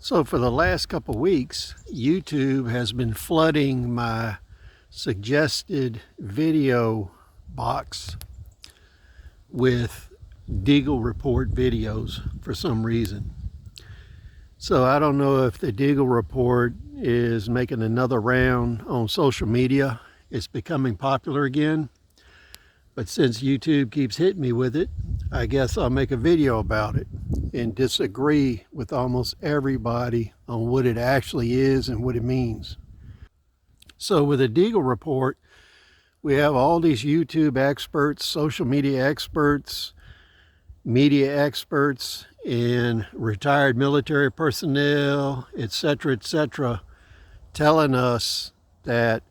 So for the last couple weeks, YouTube has been flooding my suggested video box with Deagel Report videos for some reason. So I don't know if the Deagel Report is making another round on social media. It's becoming popular again. But since YouTube keeps hitting me with it, I guess I'll make a video about it and disagree with almost everybody on what it actually is and what it means. So with the Deagel Report, we have all these YouTube experts, social media experts, media experts, and retired military personnel, etc., telling us that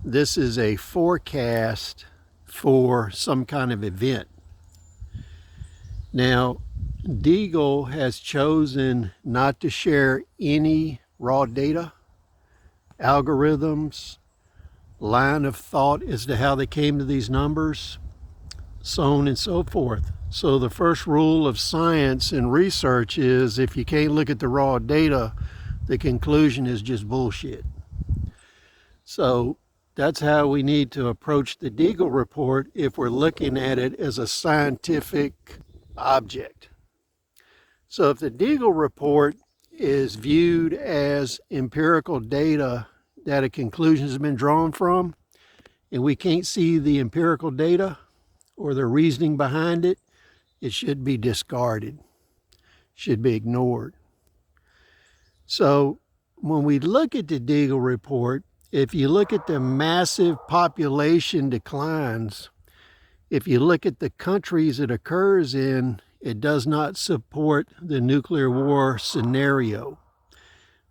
this is a forecast for some kind of event. Now, Deagel has chosen not to share any raw data, algorithms, line of thought as to how they came to these numbers, so on and so forth. So the first rule of science and research is if you can't look at the raw data, the conclusion is just bullshit. So that's how we need to approach the Deagel Report if we're looking at it as a scientific object. So if the Deagel Report is viewed as empirical data that a conclusion has been drawn from, and we can't see the empirical data or the reasoning behind it, it should be discarded, should be ignored. So when we look at the Deagel Report, if you look at the massive population declines, if you look at the countries it occurs in, it does not support the nuclear war scenario.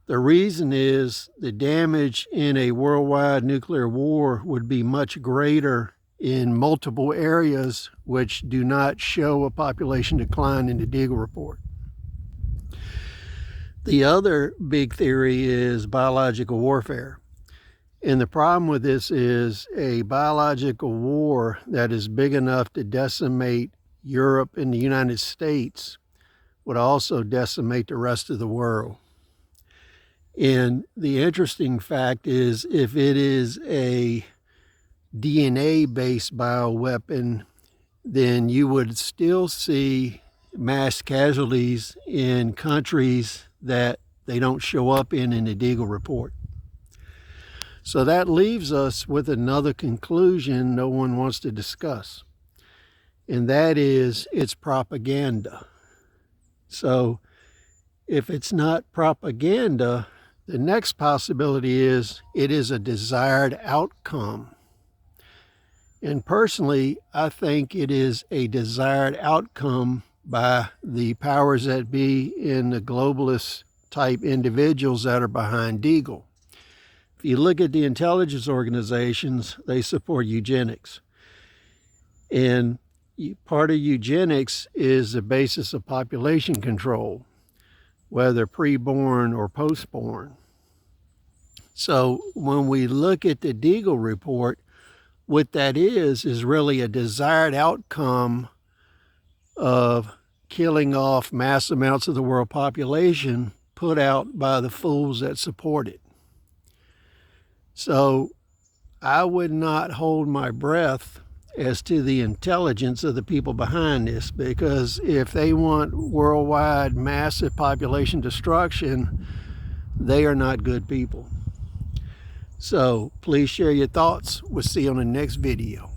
The reason is the damage in a worldwide nuclear war would be much greater in multiple areas which do not show a population decline in the Deagel Report. The other big theory is biological warfare. And the problem with this is a biological war that is big enough to decimate Europe and the United States would also decimate the rest of the world. And the interesting fact is if it is a DNA-based bioweapon, then you would still see mass casualties in countries that they don't show up in the Deagel Report. So that leaves us with another conclusion no one wants to discuss, and that is it's propaganda. So if it's not propaganda, the next possibility is it is a desired outcome. And personally, I think it is a desired outcome by the powers that be in the globalist type individuals that are behind Deagel. If you look at the intelligence organizations, they support eugenics. And part of eugenics is the basis of population control, whether preborn or postborn. So when we look at the Deagel Report, what that is really a desired outcome of killing off mass amounts of the world population put out by the fools that support it. So I would not hold my breath as to the intelligence of the people behind this, because if they want worldwide massive population destruction, they are not good people. So please share your thoughts. We'll see you on the next video.